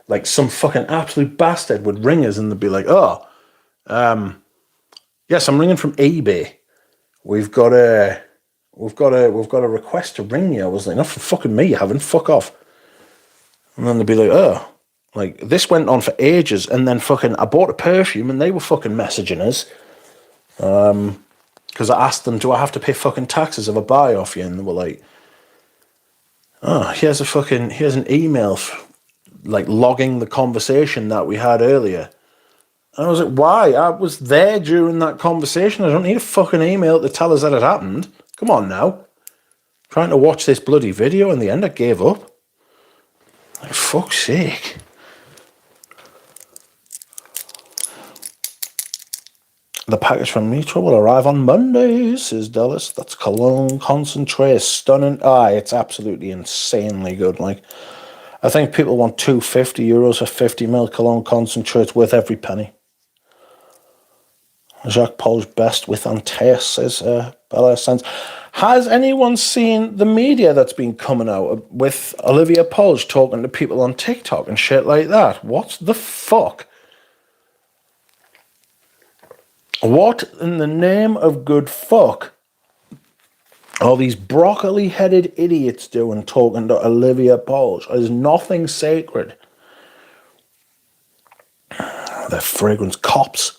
like some fucking absolute bastard would ring us and they'd be like, oh, yes, I'm ringing from eBay. We've got a request to ring you. I was like, not for fucking me, you haven't. Fuck off. And then they'd be like, oh, like this went on for ages. And then fucking, I bought a perfume and they were fucking messaging us. Because I asked them, do I have to pay fucking taxes if I buy off you? And they were like, oh, here's an email, like logging the conversation that we had earlier. And I was like, why? I was there during that conversation. I don't need a fucking email to tell us that it happened. Come on now. Trying to watch this bloody video. In the end, I gave up. Like, fuck's sake. The package from Metro will arrive on Monday, says Dallas. That's cologne concentrate. Stunning. It's absolutely insanely good. Like, I think people want €250 for 50ml cologne concentrate, worth every penny. Jacques Paul's best with Antaeus, says Bella Sense. Has anyone seen the media that's been coming out with Olivia Polge talking to people on TikTok and shit like that? What the fuck? What in the name of good fuck are these broccoli-headed idiots doing talking to Olivia Polge? There's nothing sacred. They're fragrance cops.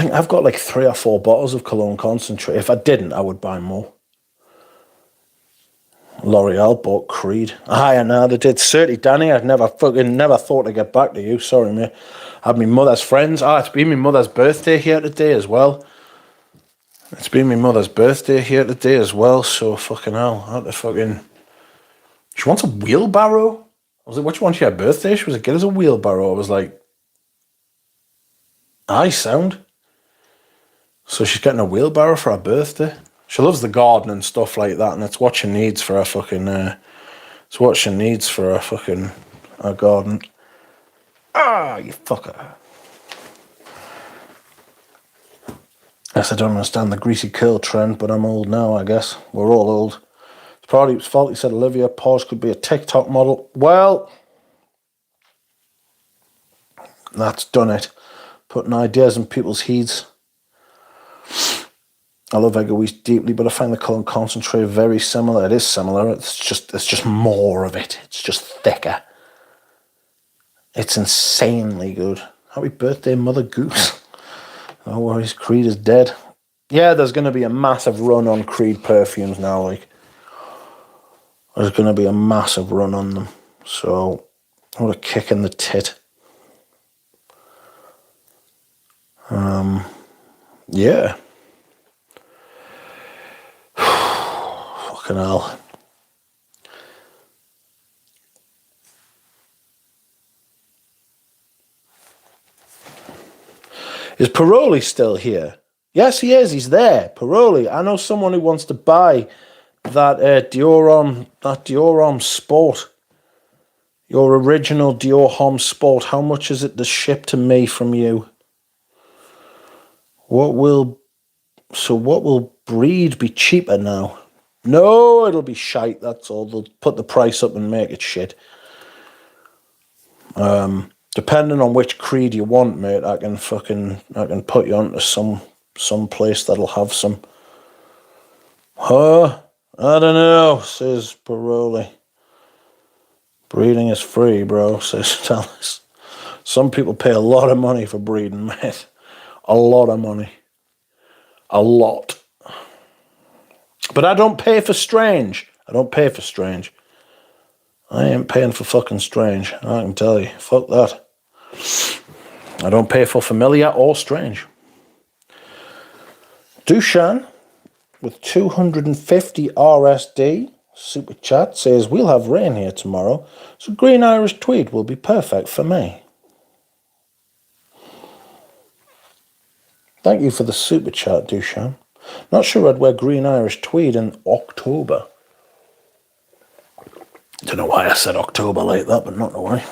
think I've got like 3 or 4 bottles of cologne concentrate. If I didn't, I would buy more. L'Oreal bought Creed. Aye, I know they did. 30, Danny. I'd never thought to get back to you. Sorry, mate. I had my mother's friends. It's been my mother's birthday here today as well. So fucking hell. I had to fucking... She wants a wheelbarrow? I was like, which one she had birthday? She was like, get us a wheelbarrow. I was like, aye, sound. So she's getting a wheelbarrow for her birthday. She loves the garden and stuff like that, and it's what she needs for her fucking... it's what she needs for her fucking... her garden. Ah, you fucker. Yes, I don't understand the greasy curl trend, but I'm old now, I guess. We're all old. It's probably his fault, he said Olivia Posh could be a TikTok model. Well, that's done it. Putting ideas in people's heads. I love Egoist deeply, but I find the cologne concentrate very similar. It is similar. It's just more of it. It's just thicker. It's insanely good. Happy birthday, Mother Goose. No worries, Creed is dead. Yeah, there's going to be a massive run on Creed perfumes now. Like, there's going to be a massive run on them. So, what a kick in the tit. Yeah. Fucking hell. Is Paroli still here? Yes, he is. He's there. Paroli. I know someone who wants to buy that Dior Homme Sport. Your original Dior Homme Sport. How much is it to ship to me from you? What will Breed be cheaper now? No, it'll be shite, that's all. They'll put the price up and make it shit. Depending on which Creed you want, mate, I can put you onto some place that'll have some. I don't know, says Paroli. Breeding is free, bro, says Dallas. Some people pay a lot of money for breeding, mate. A lot of money. A lot. But I don't pay for Strange. I ain't paying for fucking Strange. I can tell you. Fuck that. I don't pay for Familiar or Strange. Dushan, with 250 RSD, super chat, says, we'll have rain here tomorrow, so green Irish tweed will be perfect for me. Thank you for the super chat, Dushan. Not sure I'd wear green Irish tweed in October. Don't know why I said October like that, but not to worry.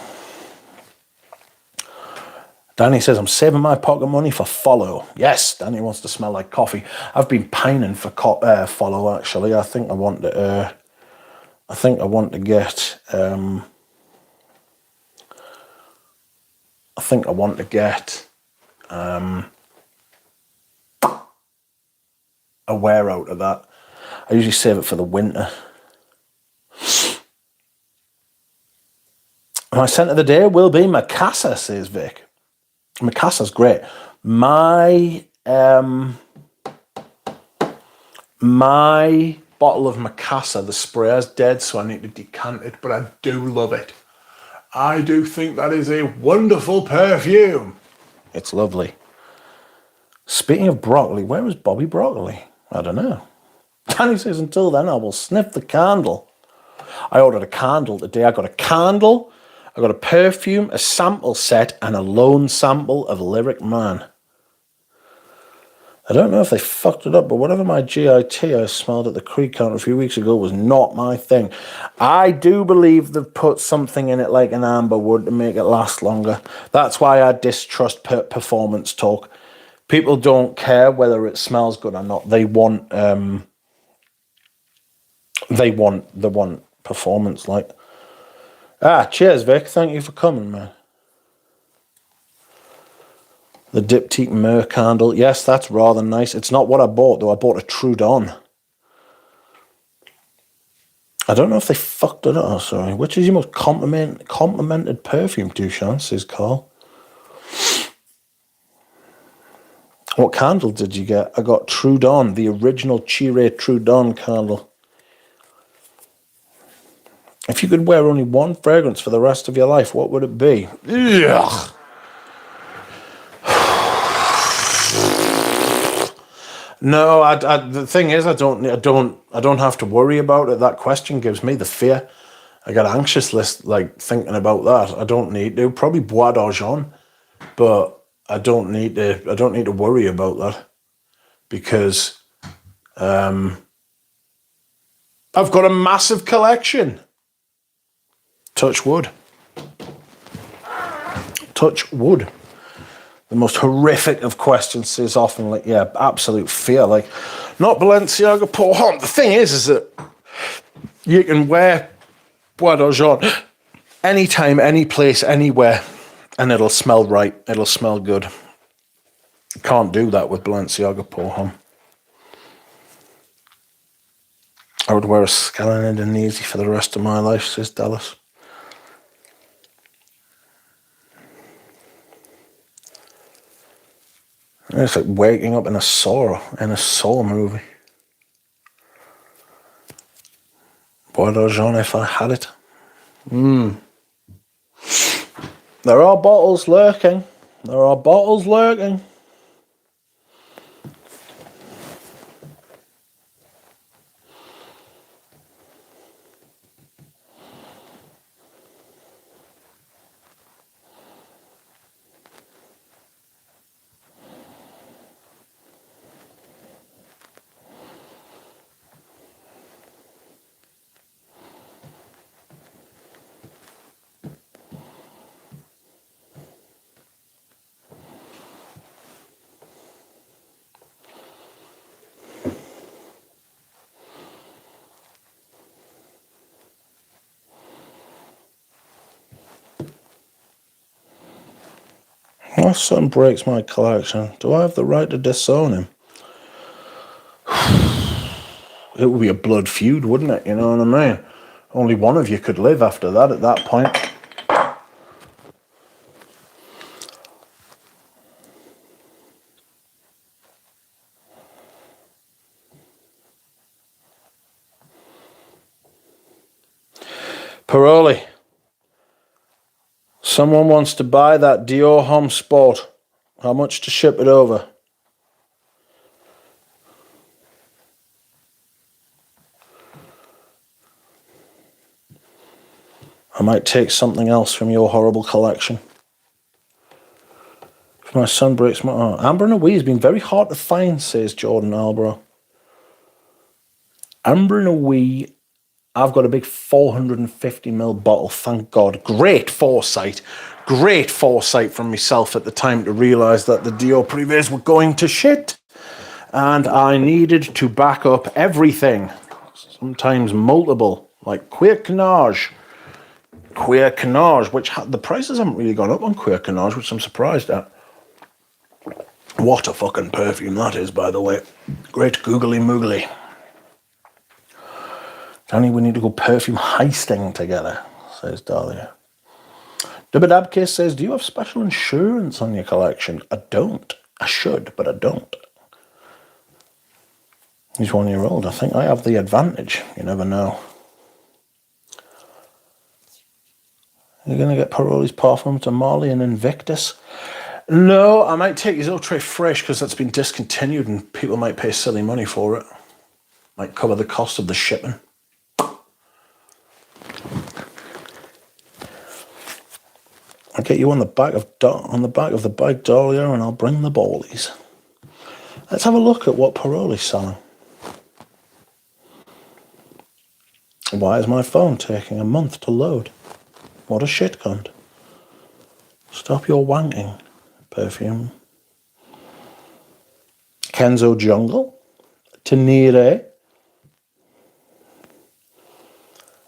Danny says, I'm saving my pocket money for follow. Yes, Danny wants to smell like coffee. I've been pining for follow, actually. I think I want to get a wear out of that. I usually save it for the winter. My scent of the day will be Macassar, says Vic. Macassar's great. My bottle of Macassar, the sprayer's dead, so I need to decant it, but I do love it. I do think that is a wonderful perfume. It's lovely. Speaking of broccoli, where is Bobby Broccoli? I don't know. Danny says, until then, I will sniff the candle. I ordered a candle today. I got a candle, I got a perfume, a sample set, and a lone sample of Lyric Man. I don't know if they fucked it up, but whatever my GIT I smelled at the Creek counter a few weeks ago was not my thing. I do believe they've put something in it like an amber wood to make it last longer. That's why I distrust performance talk. People don't care whether it smells good or not. They want performance, like. Cheers, Vic. Thank you for coming, man. The Diptyque Myrrh candle. Yes, that's rather nice. It's not what I bought, though. I bought a Trudon. I don't know if they fucked it up. Oh, sorry. Which is your most complimented perfume, Dushan, says Carl. What candle did you get? I got True Dawn, the original Chire True Dawn candle. If you could wear only one fragrance for the rest of your life, what would it be? Ugh. No, the thing is, I don't have to worry about it. That question gives me the fear. I get anxious like thinking about that. I don't need to. Probably Bois d'Argent, but I don't need to worry about that because I've got a massive collection. Touch wood. Touch wood. The most horrific of questions is often like, yeah, absolute fear. Like, not Balenciaga, Paul Hunt. The thing is that you can wear Bois d'Argent anytime, any place, anywhere, and it'll smell right. It'll smell good. You can't do that with Balenciaga, Paul Hunt. I would wear a Scala Indonesia for the rest of my life, says Dallas. It's like waking up in a Saw movie. Bois d'Argent if I had it. There are bottles lurking. There are bottles lurking. My son breaks my collection. Do I have the right to disown him? It would be a blood feud, wouldn't it? You know what I mean? Only one of you could live after that at that point. Paroli. Someone wants to buy that Dior Homme Sport. How much to ship it over? I might take something else from your horrible collection. If my son breaks my... Oh, Amber and Awee has been very hard to find, says Jordan Albro. Amber and Awee, I've got a big 450ml bottle, thank God. Great foresight. Great foresight from myself at the time to realise that the Dior Privés were going to shit. And I needed to back up everything. Sometimes multiple, like Queer Canage, which the prices haven't really gone up on Queer Canage, which I'm surprised at. What a fucking perfume that is, by the way. Great googly moogly. Danny, we need to go perfume heisting together, says Dahlia. Dubadabcase says, do you have special insurance on your collection? I don't. I should, but I don't. He's 1 year old. I think I have the advantage. You never know. You're going to get Paroli's parfum to Marley and Invictus? No, I might take his Ultra Fresh because that's been discontinued and people might pay silly money for it. Might cover the cost of the shipping. I'll get you on the back of the bike, Dahlia, and I'll bring the ballies. Let's have a look at what Paroli's selling. Why is my phone taking a month to load? What a shit cunt. Stop your wanking, perfume. Kenzo Jungle. Tenere.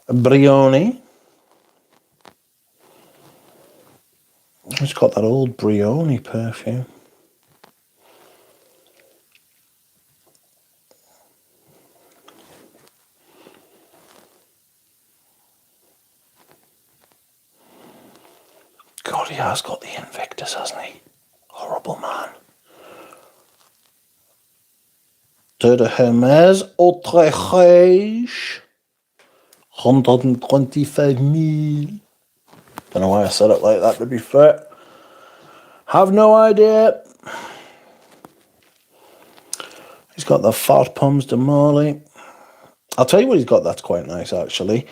Brioni. It's got that old Brioni perfume. God, he has got the Invictus, hasn't he? Horrible man. de Hermes Utrecht. 125,000. Don't know why I said it like that, to be fair. Have no idea. He's got the Fort Poms de Marley. I'll tell you what he's got that's quite nice, actually.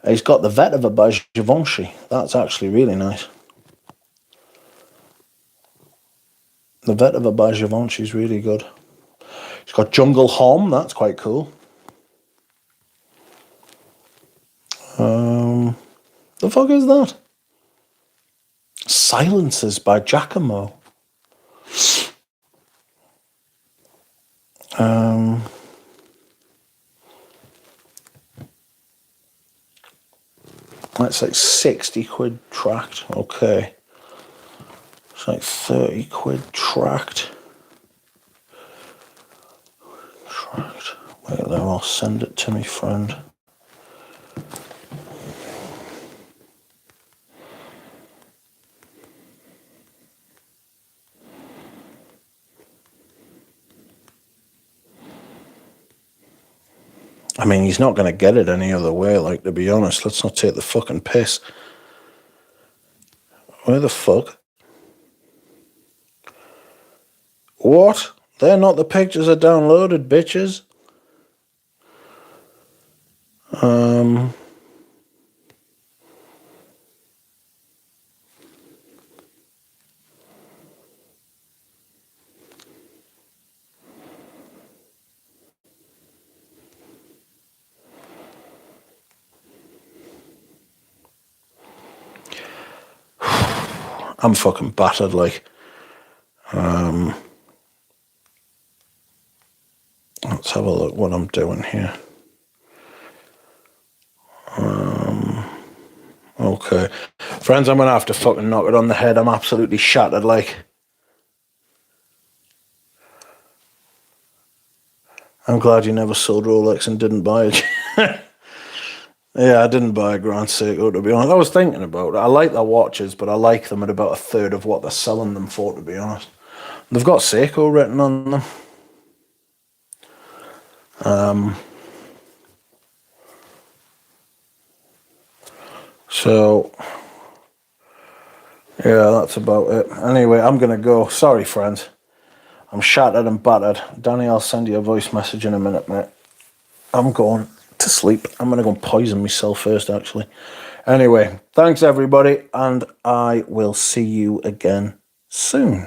He's got the Vetiver by Givenchy. That's actually really nice. The Vetiver by Givenchy is really good. He's got Jungle Hom. That's quite cool. The fuck is that? Silences by Giacomo. That's like 60 quid tracked. Okay. It's like 30 quid tracked. Wait there, I'll send it to me friend. I mean, he's not going to get it any other way, like, to be honest. Let's not take the fucking piss. Where the fuck? What? They're not the pictures I downloaded, bitches. I'm fucking battered, like. Let's have a look what I'm doing here. Okay. Friends, I'm going to have to fucking knock it on the head. I'm absolutely shattered, like. I'm glad you never sold Rolex and didn't buy it. Yeah, I didn't buy a Grand Seiko, to be honest. I was thinking about it. I like their watches, but I like them at about a third of what they're selling them for, to be honest. They've got Seiko written on them. So, yeah, that's about it. Anyway, I'm going to go. Sorry, friends. I'm shattered and battered. Danny, I'll send you a voice message in a minute, mate. I'm going to sleep. I'm going to go and poison myself first, actually. Anyway, thanks, everybody, and I will see you again soon.